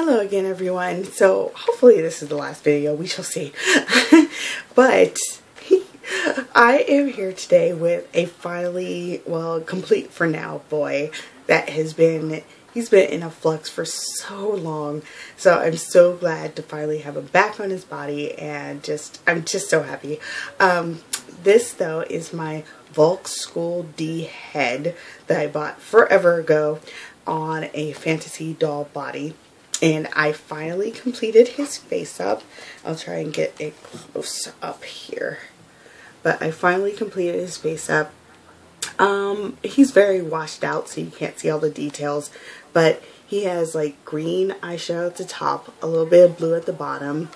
Hello again, everyone. So hopefully this is the last video. We shall see. But I am here today with a finally, well, complete for now boy that he's been in a flux for so long. So I'm so glad to finally have him back on his body, and I'm just so happy. This though is my Volk School D head that I bought forever ago on a fantasy doll body. And I finally completed his face up. I'll try and get a close up here. But I finally completed his face up. He's very washed out, so you can't see all the details. But he has like green eyeshadow at the top, a little bit of blue at the bottom.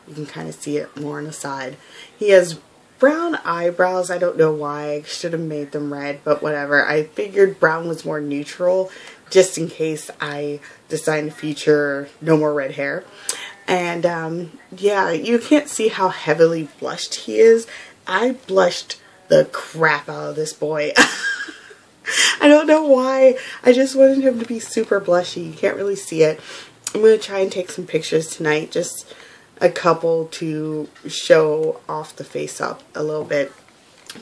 You can kind of see it more on the side. He has brown eyebrows. I don't know why. I should have made them red, but whatever. I figured brown was more neutral, just in case I decide in the future no more red hair. And yeah, you can't see how heavily blushed he is. I blushed the crap out of this boy. I don't know why. I just wanted him to be super blushy. You can't really see it. I'm going to try and take some pictures tonight, just a couple to show off the face up a little bit.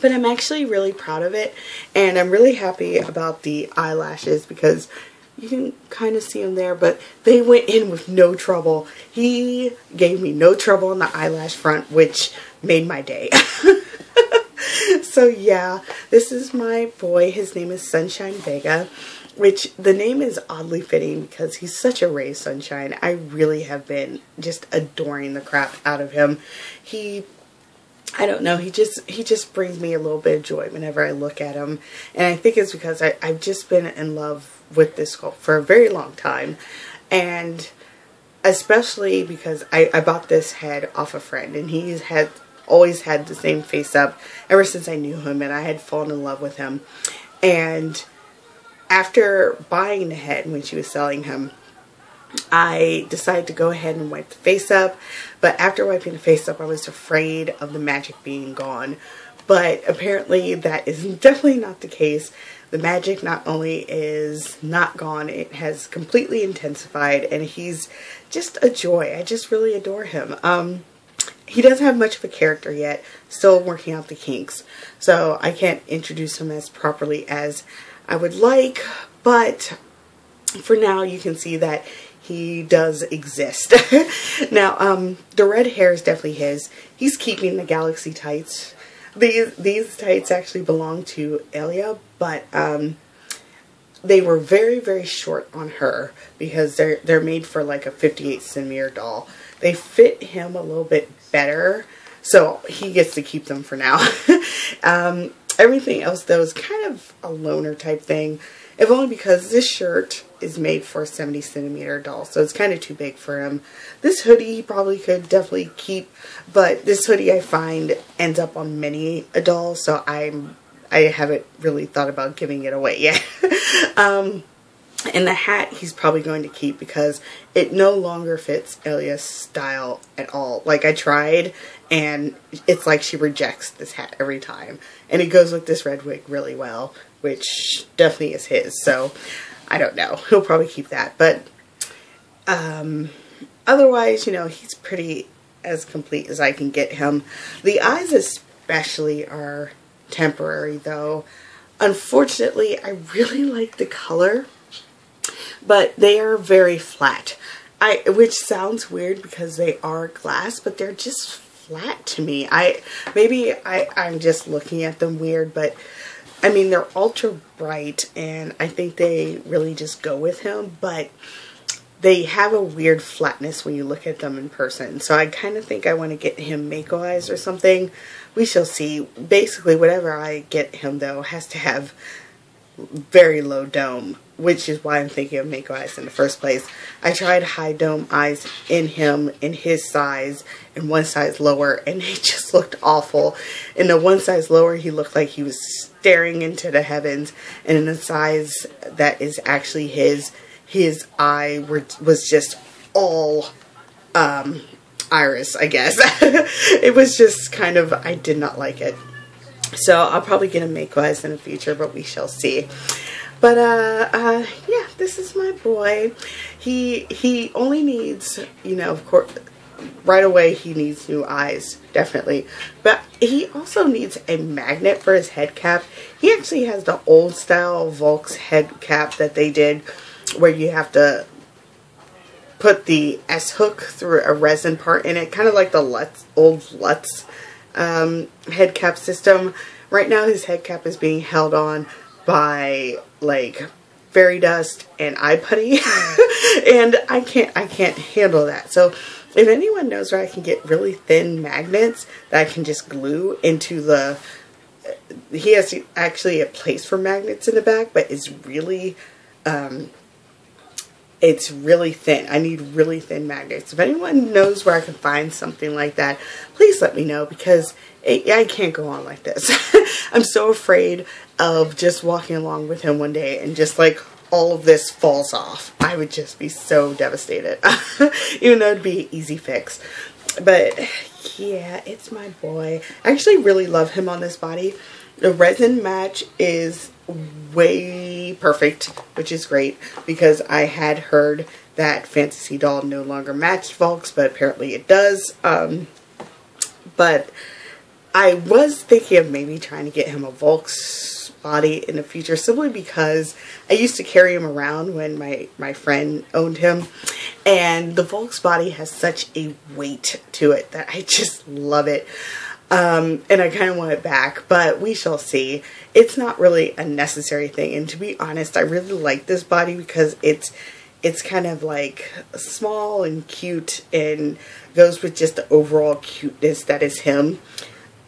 But I'm actually really proud of it, and I'm really happy about the eyelashes because you can kind of see them there, but they went in with no trouble. He gave me no trouble on the eyelash front, which made my day. So yeah, this is my boy. His name is Sunshine Vega, which the name is oddly fitting because he's such a ray of sunshine. I really have been just adoring the crap out of him. I don't know, he just brings me a little bit of joy whenever I look at him. And I think it's because I've just been in love with this sculpt for a very long time. And especially because I bought this head off a friend, and he's always had the same face up ever since I knew him, and I had fallen in love with him. And after buying the head when she was selling him, I decided to go ahead and wipe the face up. But after wiping the face up, I was afraid of the magic being gone. But apparently that is definitely not the case. The magic not only is not gone, it has completely intensified, and he's just a joy. I just really adore him. He doesn't have much of a character yet, still working out the kinks. So I can't introduce him as properly as I would like, but for now you can see that he does exist. Now, the red hair is definitely his. He's keeping the galaxy tights. These tights actually belong to Layaway, but they were very, very short on her because they're made for like a 58 centimeter doll. They fit him a little bit better, so he gets to keep them for now. Everything else though is kind of a loner type thing, if only because this shirt is made for a 70 centimeter doll, so it's kind of too big for him. This hoodie he probably could definitely keep, but this hoodie I find ends up on many a doll, so I haven't really thought about giving it away yet. And the hat he's probably going to keep because it no longer fits Layaway's style at all. Like, I tried, and it's like she rejects this hat every time. And it goes with this red wig really well, which definitely is his. So, I don't know. He'll probably keep that. But, otherwise, you know, he's pretty as complete as I can get him. The eyes especially are temporary, though. Unfortunately, I really like the color, but they are very flat. Which sounds weird because they are glass, but they're just flat to me. Maybe I'm just looking at them weird, but I mean, they're ultra bright, and I think they really just go with him, but they have a weird flatness when you look at them in person. So I kind of think I want to get him Mako eyes or something. We shall see. Basically, whatever I get him, though, has to have very low dome, which is why I'm thinking of Mako eyes in the first place. I tried high dome eyes in him in his size and one size lower, and it just looked awful. In the one size lower, he looked like he was staring into the heavens, and in the size that is actually his eye was just all iris, I guess. It was just kind of, I did not like it. So I'll probably get him Mako eyes in the future, but we shall see. But yeah, this is my boy. He only needs, you know, of course, right away he needs new eyes, definitely. But he also needs a magnet for his head cap. He actually has the old style Volks head cap that they did, where you have to put the S hook through a resin part in it, kind of like the old Lutz head cap system. Right now his head cap is being held on by like fairy dust and eye putty and I can't handle that. So if anyone knows where I can get really thin magnets that I can just glue into the, he has actually a place for magnets in the back, but it's really thin. I need really thin magnets. If anyone knows where I can find something like that, please let me know, because I can't go on like this. I'm so afraid of just walking along with him one day and just like all of this falls off. I would just be so devastated. Even though it'd be an easy fix. But yeah, it's my boy. I actually really love him on this body. The resin match is way perfect, which is great, because I had heard that Fantasy Doll no longer matched Volks, but apparently it does. But I was thinking of maybe trying to get him a Volks body in the future, simply because I used to carry him around when my friend owned him, and the Volks body has such a weight to it that I just love it. And I kind of want it back, but we shall see. It's not really a necessary thing, and to be honest, I really like this body because it's kind of like small and cute and goes with just the overall cuteness that is him.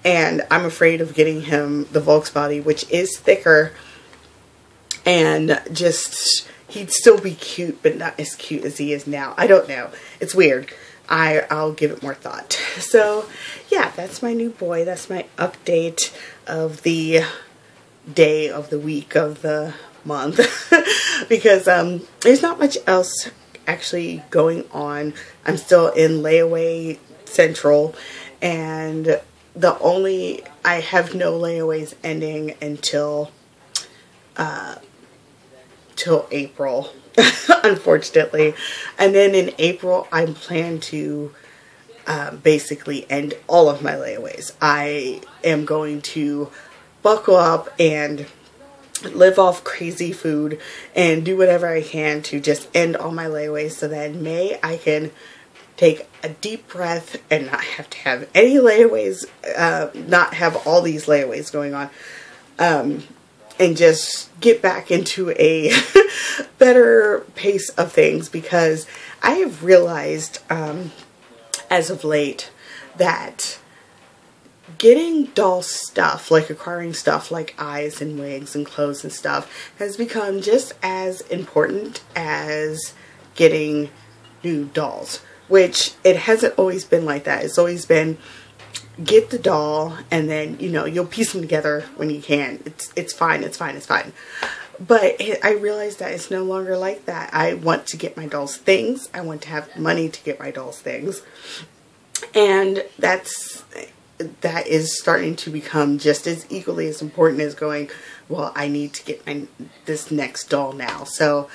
And I'm afraid of getting him the Volks body, which is thicker, and just, he'd still be cute, but not as cute as he is now. I don't know. It's weird. I'll give it more thought. So yeah, that's my new boy. That's my update of the day of the week of the month. Because there's not much else actually going on. I'm still in Layaway Central, and I have no layaways ending until till April, unfortunately. And then in April, I plan to basically end all of my layaways. I am going to buckle up and live off crazy food and do whatever I can to just end all my layaways, so that in May I can take a deep breath and not have to have any layaways, not have all these layaways going on, and just get back into a better pace of things, because I have realized as of late that getting doll stuff, like acquiring stuff like eyes and wigs and clothes and stuff, has become just as important as getting new dolls. Which, it hasn't always been like that. It's always been, get the doll, and then, you know, you'll piece them together when you can. It's fine, it's fine, it's fine. But I realized that it's no longer like that. I want to get my dolls things. I want to have money to get my dolls things. And that is starting to become just as equally as important as going, well, I need to get this next doll now. So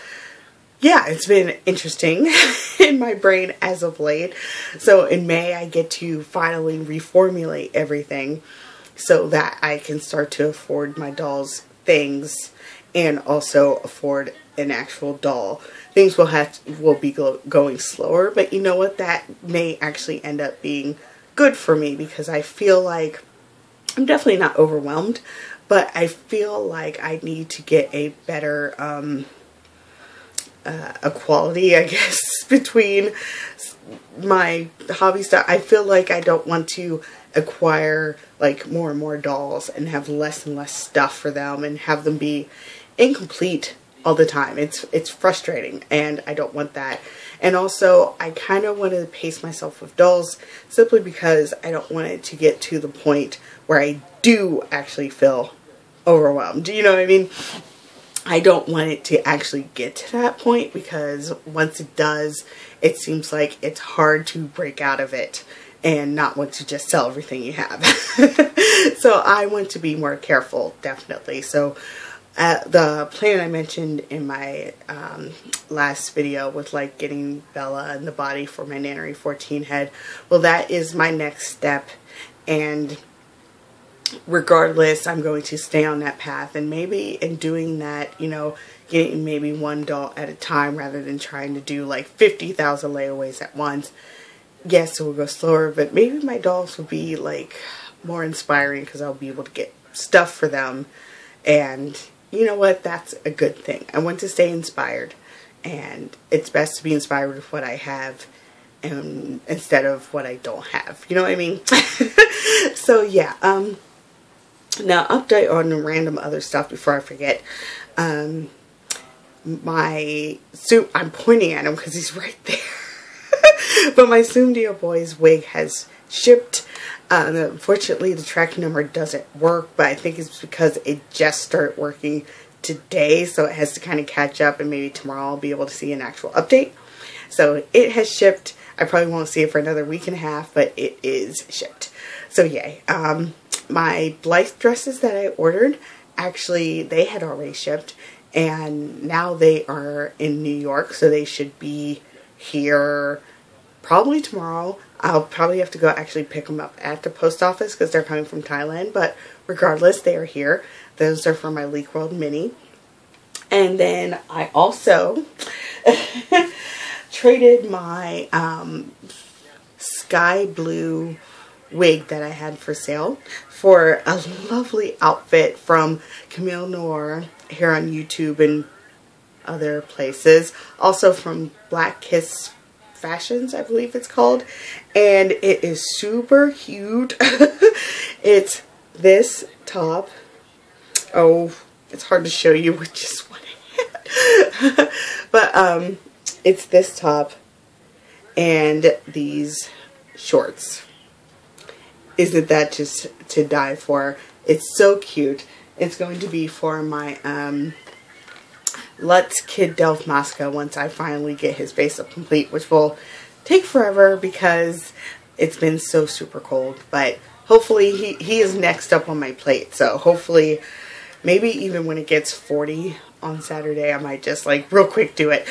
yeah, it's been interesting in my brain as of late. So in May, I get to finally reformulate everything so that I can start to afford my dolls things and also afford an actual doll. Things will be going slower, but you know what? That may actually end up being good for me, because I feel like I'm definitely not overwhelmed, but I feel like I need to get a better equality, I guess, between my hobby stuff. I feel like I don't want to acquire like more and more dolls and have less and less stuff for them and have them be incomplete all the time. It's frustrating, and I don't want that. And also, I kind of want to pace myself with dolls, simply because I don't want it to get to the point where I do actually feel overwhelmed. You know what I mean? I don't want it to actually get to that point, because once it does, it seems like it's hard to break out of it and not want to just sell everything you have. So I want to be more careful, definitely. So the plan I mentioned in my last video with like getting Bella and the body for my Nannery 14 head, well, that is my next step, and regardless, I'm going to stay on that path, and maybe in doing that, you know, getting maybe one doll at a time rather than trying to do like 50,000 layaways at once. Yes, it will go slower, but maybe my dolls will be like more inspiring because I'll be able to get stuff for them, and you know what, that's a good thing. I want to stay inspired, and it's best to be inspired with what I have and instead of what I don't have, you know what I mean? So yeah, now update on random other stuff before I forget. My suit, I'm pointing at him because he's right there. But my Zoom Deal Boys wig has shipped. Unfortunately, the tracking number doesn't work, but I think it's because it just started working today, so it has to kind of catch up, and maybe tomorrow I'll be able to see an actual update. So it has shipped. I probably won't see it for another week and a half, but it is shipped. So yay. My Blythe dresses that I ordered, actually, they had already shipped, and now they are in New York, so they should be here probably tomorrow. I'll probably have to go actually pick them up at the post office because they're coming from Thailand, but regardless, they are here. Those are for my Leak World Mini. And then I also traded my sky blue wig that I had for sale for a lovely outfit from Camille Noir here on YouTube and other places. Also from Black Kiss Fashions, I believe it's called. And it is super cute. It's this top. Oh, it's hard to show you with just one hand. But it's this top and these shorts. Isn't that just to die for? It's so cute. It's going to be for my Lutz Kid Delph Masca once I finally get his face up complete, which will take forever because it's been so super cold. But hopefully he is next up on my plate. So hopefully, maybe even when it gets 40 on Saturday, I might just like real quick do it.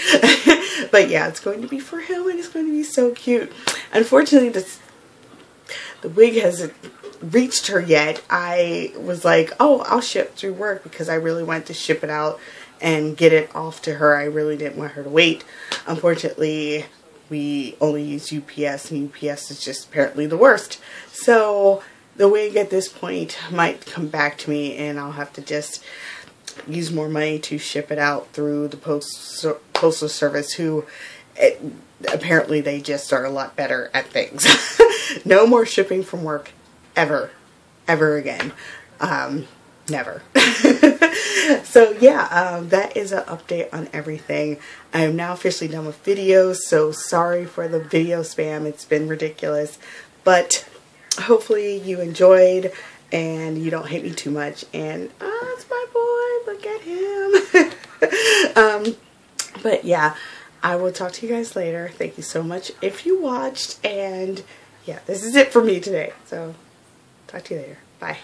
But yeah, it's going to be for him, and it's going to be so cute. Unfortunately, the wig hasn't reached her yet. I was like, oh, I'll ship through work because I really wanted to ship it out and get it off to her. I really didn't want her to wait. Unfortunately, we only use UPS, and UPS is just apparently the worst. So the wig at this point might come back to me, and I'll have to just use more money to ship it out through the postal service, who apparently they just are a lot better at things. No more shipping from work ever again. Never. So yeah, that is an update on everything. I am now officially done with videos, so sorry for the video spam. It's been ridiculous, but hopefully you enjoyed and you don't hate me too much. And it's my boy, look at him. But yeah, I will talk to you guys later. Thank you so much if you watched, and yeah, this is it for me today. So talk to you later. Bye.